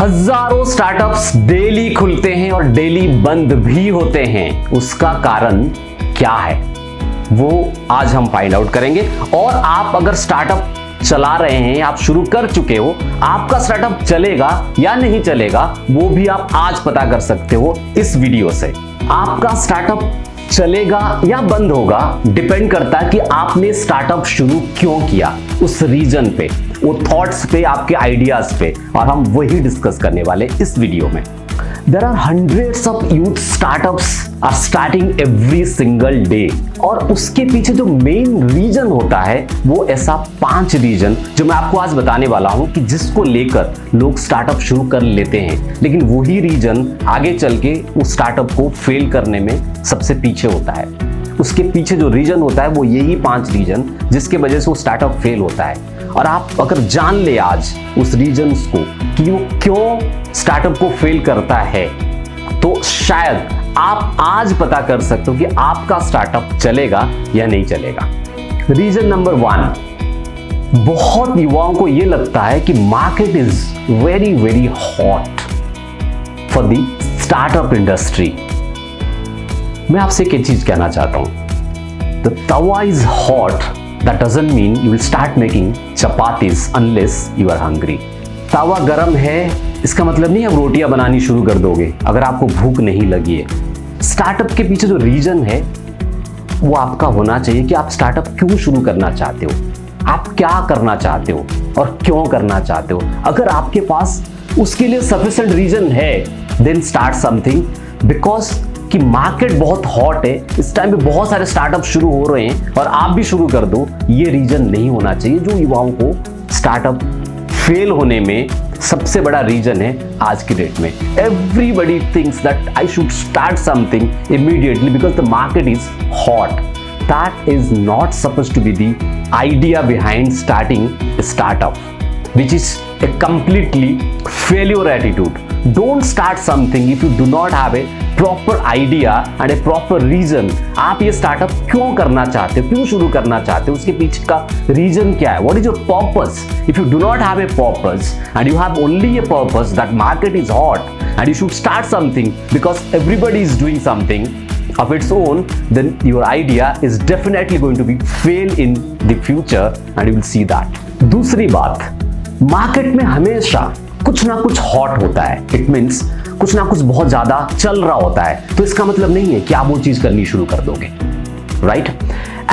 हजारों startups daily खुलते हैं और डेली बंद भी होते हैं। उसका कारण क्या है वो आज हम फाइंड आउट करेंगे। और आप अगर स्टार्टअप चला रहे हैं, आप शुरू कर चुके हो, आपका स्टार्टअप चलेगा या नहीं चलेगा वो भी आप आज पता कर सकते हो इस वीडियो से। आपका स्टार्टअप चलेगा या बंद होगा डिपेंड करता है कि आपने स्टार्टअप शुरू क्यों किया, उस रीजन पे, वो थॉट्स पे, आपके आइडियाज पे, और हम वही डिस्कस करने वाले इस वीडियो में। There are hundreds of youth startups are starting every single day, और उसके पीछे जो मेन रीजन होता है वो ऐसा 5 रीजन जो मैं आपको आज बताने वाला हूं कि जिसको लेकर लोग स्टार्टअप शुरू कर लेते हैं, लेकिन वही रीजन आगे चल के उस स्टार्टअप को फेल करने में सबसे पीछे होता है। उसके पीछे जो रीजन होता है वो यही 5 रीजन जिसके वजह से वो स्टार्टअप फेल होता है। और आप अगर जान ले आज उस रीजन्स को कि वो क्यों स्टार्टअप को फेल करता है, तो शायद आप आज पता कर सकते हो कि आपका स्टार्टअप चलेगा या नहीं चलेगा। रीजन नंबर 1, बहुत युवाओं को यह लगता है कि market is very very hot for the startup industry. मैं आपसे एक चीज कहना चाहता हूं, the Tawa is hot, that doesn't mean you will start making chapatis unless you are hungry। तावा गरम है इसका मतलब नहीं आप रोटियां बनानी शुरू कर दोगे अगर आपको भूख नहीं लगी है। स्टार्टअप के पीछे जो रीजन है वो आपका होना चाहिए कि आप स्टार्टअप क्यों शुरू करना चाहते हो, आप क्या करना चाहते हो और क्यों करना चाहते हो। अगर आपके पास उसके लिए सफिशिएंट रीजन है देन स्टार्ट समथिंग, बिकॉज कि मार्केट बहुत हॉट है, इस टाइम पे बहुत सारे स्टार्टअप शुरू हो रहे हैं और आप भी शुरू कर दो, ये रीजन नहीं होना चाहिए जो युवाओं को स्टार्टअप फेल होने में सबसे बड़ा रीजन है आज की डेट में। Everybody thinks that I should start something immediately because the market is hot. That is not supposed to be the idea behind starting startup, which is a completely failure attitude. Don't start something if you do not have a proper idea and a proper reason। आप ये startup क्यों करना चाहते हो, क्यों शुरू करना चाहते हो, उसके पीछे का रीजन क्या है, what is your purpose? If you do not have a purpose and you have only a purpose that market is hot and you should start something because everybody is doing something of its own, then your idea is definitely going to be fail in the future and you will see that। दूसरी बात, market में हमेशा कुछ ना कुछ hot होता है। It means कुछ ना कुछ बहुत ज्यादा चल रहा होता है, तो इसका मतलब नहीं है कि आप वो चीज करनी शुरू कर दोगे, right?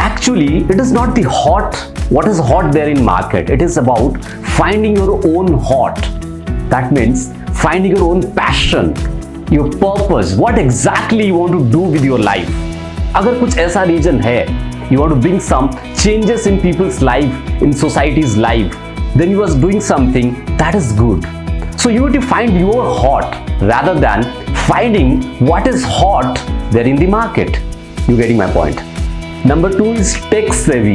Actually it is not the hot, what is hot there in market, it is about finding your own hot. That means finding your own passion, your purpose, what exactly you want to do with your life. अगर कुछ ऐसा reason है, you want to bring some changes in people's life, in societies life, then you are doing something that is good. So you have to find your hot rather than finding what is hot there in the market. You getting my point? Number 2 is tech savvy।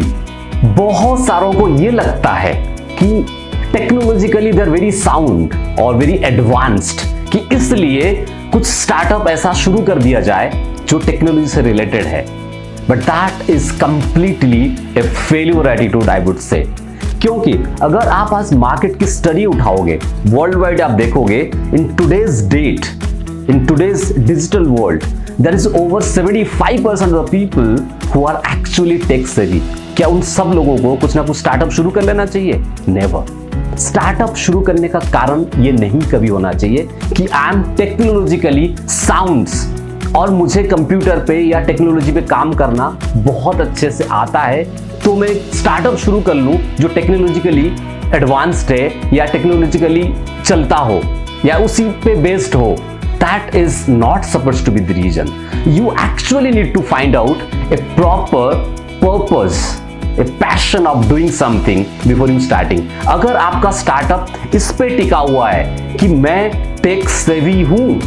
बहुत सारों को ये लगता है कि technologically they are very sound और very advanced, कि इसलिए कुछ स्टार्टअप ऐसा शुरू कर दिया जाए जो टेक्नोलॉजी से रिलेटेड है। But that is completely a failure attitude, I would say। क्योंकि अगर आप आज मार्केट की स्टडी उठाओगे, वर्ल्ड वाइड आप देखोगे, in today's date, in today's digital world, there is over 75% of people who are actually tech savvy. क्या उन सब लोगों को कुछ ना कुछ स्टार्टअप शुरू कर लेना चाहिए? नेवर। स्टार्टअप शुरू करने का कारण ये नहीं कभी होना चाहिए कि आई एम टेक्नोलॉजिकली साउंड्स और मुझे कंप्यूटर पे या टेक्नोलॉजी पे काम करना बहुत अच्छे से आता है, तो मैं स्टार्टअप शुरू कर लूं जो टेक्नोलॉजिकली एडवांस्ड है या टेक्नोलॉजिकली चलता हो या उसी पे बेस्ड हो। That is not supposed to be the reason. You actually need to find out a proper purpose, a passion of doing something before you starting. अगर आपका स्टार्टअप इस पे टिका हुआ है कि मैं टेक सेवी हूं,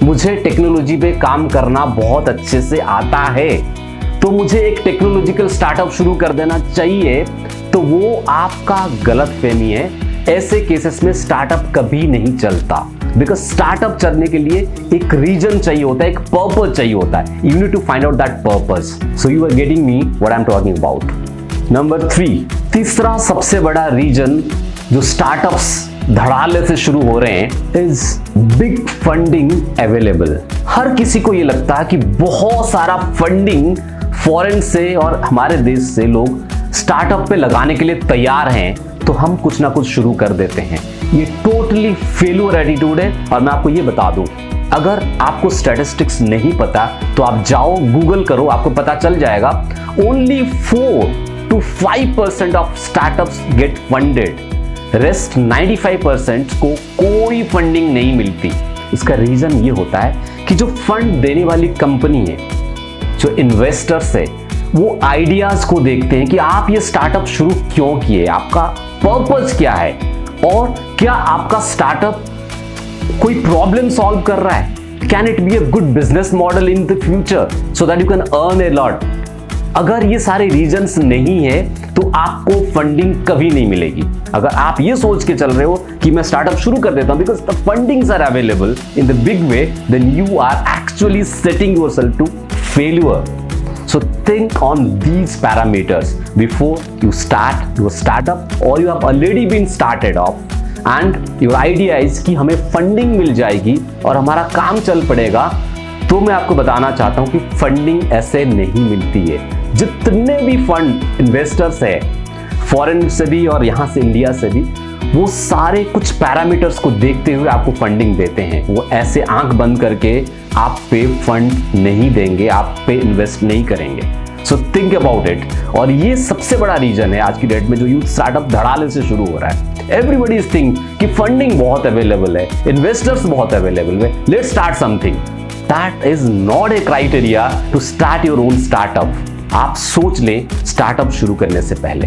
मुझे टेक्नोलॉजी पे काम करना बहुत अच्छे से आता है, तो मुझे एक टेक्नोलॉजिकल स्टार्टअप शुरू कर देना चाहिए, तो वो आपका गलतफहमी है। ऐसे केसेस में स्टार्टअप कभी नहीं चलता, बिकॉज स्टार्टअप चलने के लिए एक रीजन चाहिए होता है, एक पर्पस चाहिए होता है। You need to find out that purpose. So you are getting me what I am talking about. Number 3, तीसरा सबसे बड़ा रीजन जो स्टार्टअप्स धड़ाले से शुरू हो रहे हैं। Is big funding available. हर किसी को ये लगता है कि बहुत सारा फंडिंग फॉरेन से और हमारे देश से लोग स्टार्टअप पे लगाने के लिए तैयार हैं, तो हम कुछ ना कुछ शुरू कर देते हैं। ये टोटली फेल्यूर एटीट्यूड है। और मैं आपको ये बता दूं, अगर आपको स्टैटिस्टिक्स नहीं पता तो आप जाओ गूगल करो, आपको पता चल जाएगा only 4 to 5% of startups get funded. Rest 95% को कोई फंडिंग नहीं मिलती। इसका रीजन ये होता है कि जो फंड देने वाली कंपनी है, जो इन्वेस्टर्स है, वो आइडियाज को देखते हैं कि आप ये स्टार्टअप शुरू क्यों किए, आपका पर्पस क्या है, और क्या आपका स्टार्टअप कोई प्रॉब्लम सॉल्व कर रहा है। Can it be a good business model in the future so that you can earn a lot. अगर ये सारे रीजंस नहीं है तो आपको फंडिंग कभी नहीं मिलेगी। अगर आप ये सोच के चल रहे हो कि मैं स्टार्टअप शुरू कर देता हूं because the fundings are available in the big way, then you are actually setting yourself to failure. So think on these parameters before you start your startup or you have already been started off and your idea is कि हमें funding मिल जाएगी और हमारा काम चल पड़ेगा। तो मैं आपको बताना चाहता हूं कि फंडिंग ऐसे नहीं मिलती है। जितने भी फंड इन्वेस्टर्स है फॉरेन से भी और यहां से इंडिया से भी, वो सारे कुछ पैरामीटर्स को देखते हुए आपको फंडिंग देते हैं। वो ऐसे आंख बंद करके आप पे फंड नहीं देंगे, आप पे इन्वेस्ट नहीं करेंगे। So think about it. और ये सबसे बड़ा रीजन है आज की डेट में जो यूथ स्टार्टअप धड़ाले से शुरू हो रहा है। एवरीबडी इज थिंक कि फंडिंग बहुत अवेलेबल है, इन्वेस्टर्स बहुत अवेलेबल है, let's start something. That is not a criteria to start your own startup. आप सोच लें स्टार्टअप शुरू करने से पहले,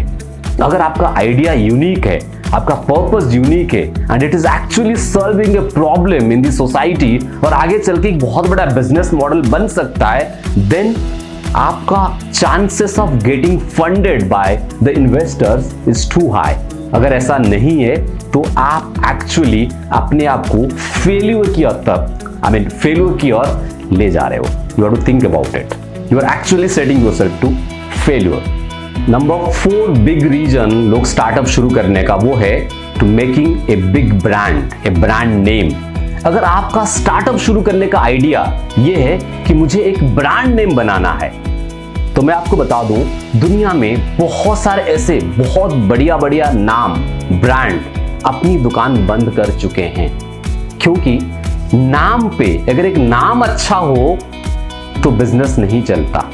अगर आपका आइडिया यूनिक है, आपका पर्पस यूनिक है and it is actually solving a problem in the society और आगे चल के एक बहुत बड़ा बिजनेस मॉडल बन सकता है, देन आपका chances of getting funded by the investors is too high. अगर ऐसा नहीं है तो आप एक्चुअली अपने आप को फेल्यूर की फेल्यूर की ओर ले जा रहे हो। You have to think about it. You are actually setting yourself to failure. Number 4 big reason लोग स्टार्टअप शुरू करने का वो है to making a big brand, a brand name. अगर आपका स्टार्टअप शुरू करने का आइडिया ये है कि मुझे एक ब्रांड नेम बनाना है, तो मैं आपको बता दूं दुनिया में बहुत सारे ऐसे बहुत बढ़िया बढ़िया नाम, ब्रांड अपनी दुकान बंद कर चुके हैं। क्योंकि नाम पे अगर एक नाम अच्छा हो तो बिजनेस नहीं चलता।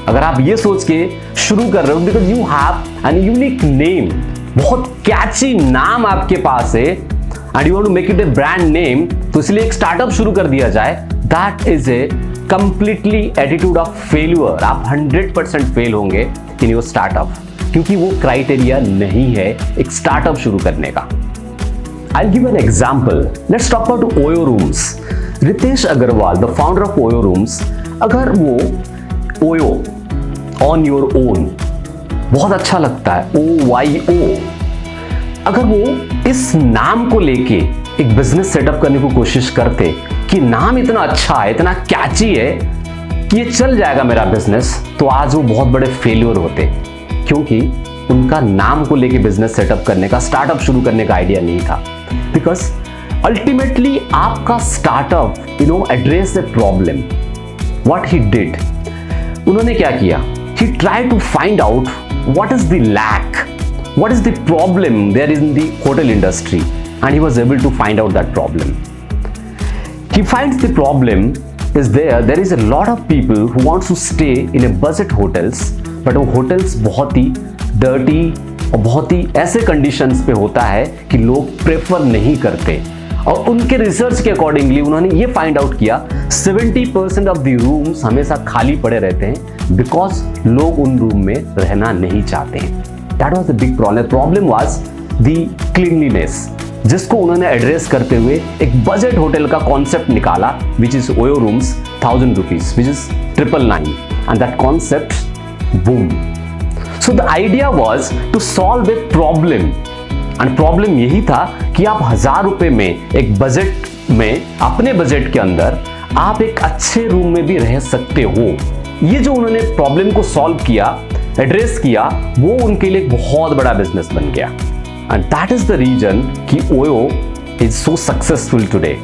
अगर आप ये सोच के शुरू कर रहे हो because you have an unique name, बहुत कैची नाम आपके पास है and you want to make it a brand name, तो इसलिए एक स्टार्टअप शुरू कर दिया जाए, that is a completely attitude of failure. आप 100% फेल होंगे इन योर स्टार्टअप, क्योंकि वो क्राइटेरिया नहीं है एक स्टार्टअप शुरू करने का। I'll give an example. Let's talk about Oyo Rooms. Ritesh Agarwal, the founder of Oyo Rooms, अगर वो Oyo on your own बहुत अच्छा लगता है, OYO, अगर वो इस नाम को लेके एक बिजनेस सेटअप करने की कोशिश करते कि नाम इतना अच्छा है, इतना कैची है कि ये चल जाएगा मेरा बिजनेस, तो आज वो बहुत बड़े फेल्यूर होते, क्योंकि उनका नाम को लेके बिजनेस सेटअप करने का, स्टार्टअप शुरू करने का आइडिया नहीं था। बिकॉज अल्टीमेटली आपका startup address the problem. What he did, उन्होंने क्या किया, he try to find out what is the lack, what is the problem there is in the hotel industry, and he was able to find out that problem. He finds the problem is there is a lot of people who wants to stay in a budget hotels, but वो hotels बहुत ही dirty और बहुत ही ऐसे conditions पे होता है कि लोग prefer नहीं करते। और उनके रिसर्च के अकॉर्डिंगली उन्होंने ये फाइंड आउट किया 70% ऑफ द रूम्स हमेशा खाली पड़े रहते हैं बिकॉज लोग उन रूम में रहना नहीं चाहते हैं। That was the big problem. Problem was the cleanliness, जिसको उन्होंने एड्रेस करते हुए एक बजट होटल का कॉन्सेप्ट निकाला, which is OYO rooms 1000 rupees, which is 999, and that concept boom. So the idea was to solve a problem, and problem यही था कि आप 1000 रुपए में एक बजट में, अपने बजट के अंदर आप एक अच्छे रूम में भी रह सकते हो। ये जो उन्होंने प्रॉब्लम को सॉल्व किया, एड्रेस किया, वो उनके लिए एक बहुत बड़ा बिजनेस बन गया। And that is the reason कि OYO is so successful today.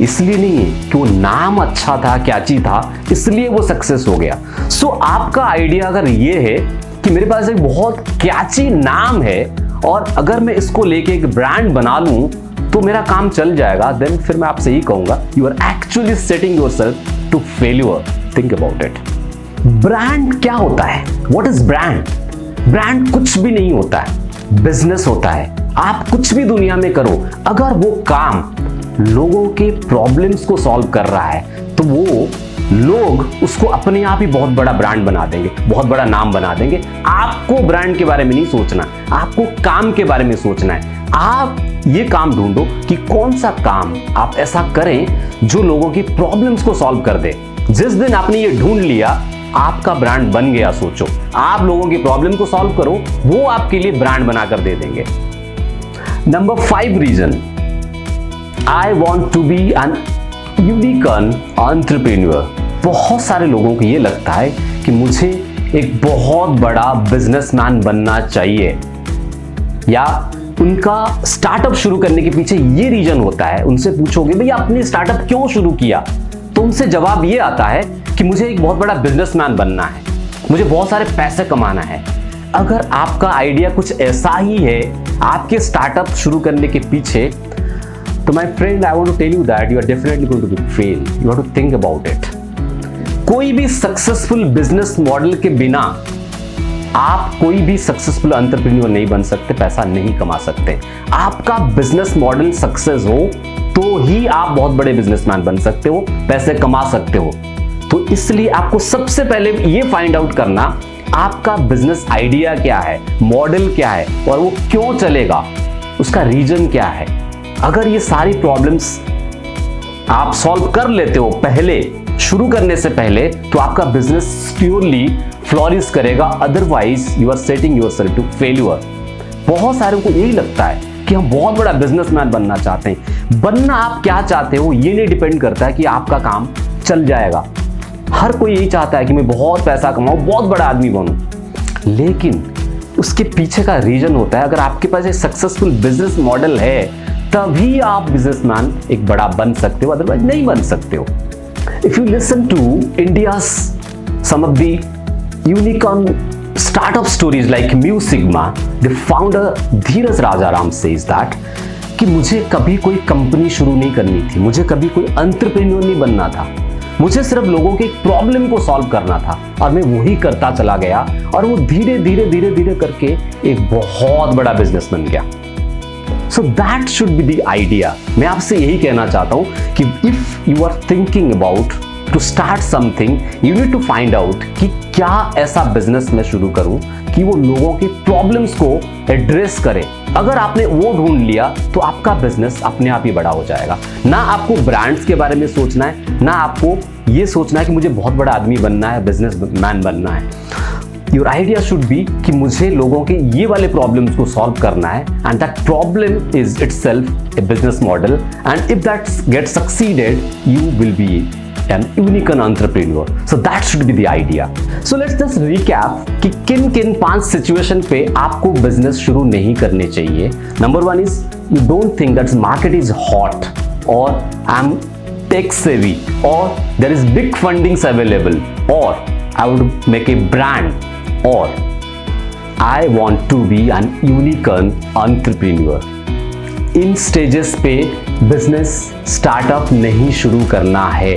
इसलिए नहीं है कि वो नाम अच्छा था, कैची था, इसलिए वो सक्सेस हो गया। सो आपका आइडिया अगर ये है कि मेरे पास एक बहुत कैची नाम है और अगर मैं इसको लेके एक ब्रांड बना लूं तो मेरा काम चल जाएगा, देन फिर मैं आपसे यही कहूंगा, you are actually setting yourself to failure. Think about it. Brand क्या होता है? What is brand? ब्रांड कुछ भी नहीं होता है, बिजनेस होता है। आप कुछ भी दुनिया में करो, अगर वो काम लोगों के प्रॉब्लम्स को सॉल्व कर रहा है तो वो लोग उसको अपने आप ही बहुत बड़ा ब्रांड बना देंगे, बहुत बड़ा नाम बना देंगे। आपको ब्रांड के बारे में नहीं सोचना, आपको काम के बारे में सोचना है। आप ये काम ढूंढो कि कौन सा काम आप ऐसा करें जो लोगों की प्रॉब्लम्स को सॉल्व कर दे। जिस दिन आपने ये ढूंढ लिया, आपका ब्रांड बन गया। सोचो, आप लोगों की प्रॉब्लम को सॉल्व करो, वो आपके लिए ब्रांड बनाकर दे देंगे। Number 5 reason, I want to be an unicorn entrepreneur. बहुत सारे लोगों को ये लगता है कि मुझे एक बहुत बड़ा बिजनेसमैन बनना चाहिए, या उनका स्टार्टअप शुरू करने के पीछे ये रीजन होता है। उनसे पूछोगे भैया आपने स्टार्टअप क्यों शुरू किया, तो उनसे जवाब ये आता है कि मुझे एक बहुत बड़ा बिजनेसमैन बनना है, मुझे बहुत सारे पैसे कमाना है। अगर आपका आइडिया कुछ ऐसा ही है आपके स्टार्टअप शुरू करने के पीछे, तो my friend, I want to tell you that you are definitely going to fail. You have to think about it. कोई भी सक्सेसफुल बिजनेस मॉडल के बिना आप कोई भी सक्सेसफुल एंटरप्रेन्योर नहीं बन सकते, पैसा नहीं कमा सकते। आपका बिजनेस मॉडल सक्सेस हो तो ही आप बहुत बड़े बिजनेसमैन बन सकते हो, पैसे कमा सकते हो। तो इसलिए आपको सबसे पहले ये फाइंड आउट करना, आपका बिजनेस आइडिया क्या है, मॉडल क्या है और वो क्यों चलेगा, उसका रीजन क्या है। अगर ये सारी प्रॉब्लम्स आप सॉल्व कर लेते हो पहले, शुरू करने से पहले, तो आपका बिजनेस प्योरली फ्लोरिश करेगा। Otherwise you are setting yourself to failure. बहुत सारे को यही लगता है कि हम बहुत बड़ा बिजनेसमैन बनना चाहते हैं। बनना आप क्या चाहते हो ये नहीं डिपेंड करता है कि आपका काम चल जाएगा। हर कोई यही चाहता है कि मैं बहुत पैसा कमाऊं, बहुत बड़ा आदमी बनूं, लेकिन उसके पीछे का रीजन होता है। अगर आपके पास एक सक्सेसफुल बिजनेस मॉडल है तभी आप बिजनेसमैन एक बड़ा बन सकते हो, अदरवाइज नहीं बन सकते हो। If you listen to India's some of the unicorn startup stories like Mu Sigma, the founder Dheeraj Rajaram says that कि मुझे कभी कोई कंपनी शुरू नहीं करनी थी, मुझे कभी कोई एंटरप्रेन्योर नहीं बनना था, मुझे सिर्फ लोगों के प्रॉब्लम को सॉल्व करना था और मैं वही करता चला गया और वो धीरे धीरे धीरे धीरे करके एक बहुत बड़ा बिजनेस बन गया। So that should be the idea. मैं आपसे यही कहना चाहता हूं कि if you are thinking about to start something, you need to find out कि क्या ऐसा बिजनेस मैं शुरू करूं कि वो लोगों के प्रॉब्लम्स को एड्रेस करे। अगर आपने वो ढूंढ लिया तो आपका बिजनेस अपने आप ही बड़ा हो जाएगा। ना आपको ब्रांड्स के बारे में सोचना है, ना आपको ये सोचना है कि मुझे बहुत बड़ा आदमी बनना है, बिजनेसमैन बनना है। योर आइडिया शुड बी कि मुझे लोगों के ये वाले प्रॉब्लम्स को सॉल्व करना है, and that problem is itself A business model, and if that get succeeded you will be an unicorn entrepreneur. So that should be the idea. So let's just recap कि किन 5 situation पे आपको business शुरू नहीं करने चाहिए। Number 1 is you don't think that market is hot, or I'm tech savvy, or there is big fundings available, or I would make a brand, or I want to be an unicorn entrepreneur. In stages पे business startup नहीं शुरू करना है।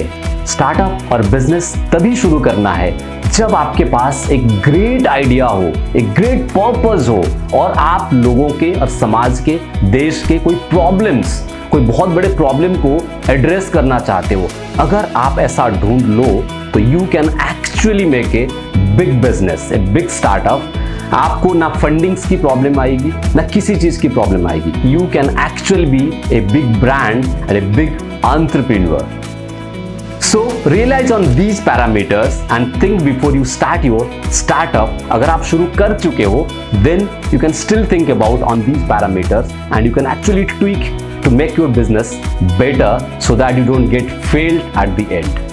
Startup और business तभी शुरू करना है जब आपके पास एक ग्रेट आइडिया हो, एक ग्रेट पर्पस हो, और आप लोगों के और समाज के, देश के कोई प्रॉब्लम्स, कोई बहुत बड़े प्रॉब्लम को एड्रेस करना चाहते हो। अगर आप ऐसा ढूंढ लो तो you can actually make a big business, a big startup. आपको ना फंडिंग्स की प्रॉब्लम आएगी, ना किसी चीज की प्रॉब्लम आएगी। You can actually be a big brand and a big entrepreneur. So realize on these parameters and think before you start your startup. अगर आप शुरू कर चुके हो, then you can still think about on these parameters and you can actually tweak to make your business better so that you don't get failed at the end.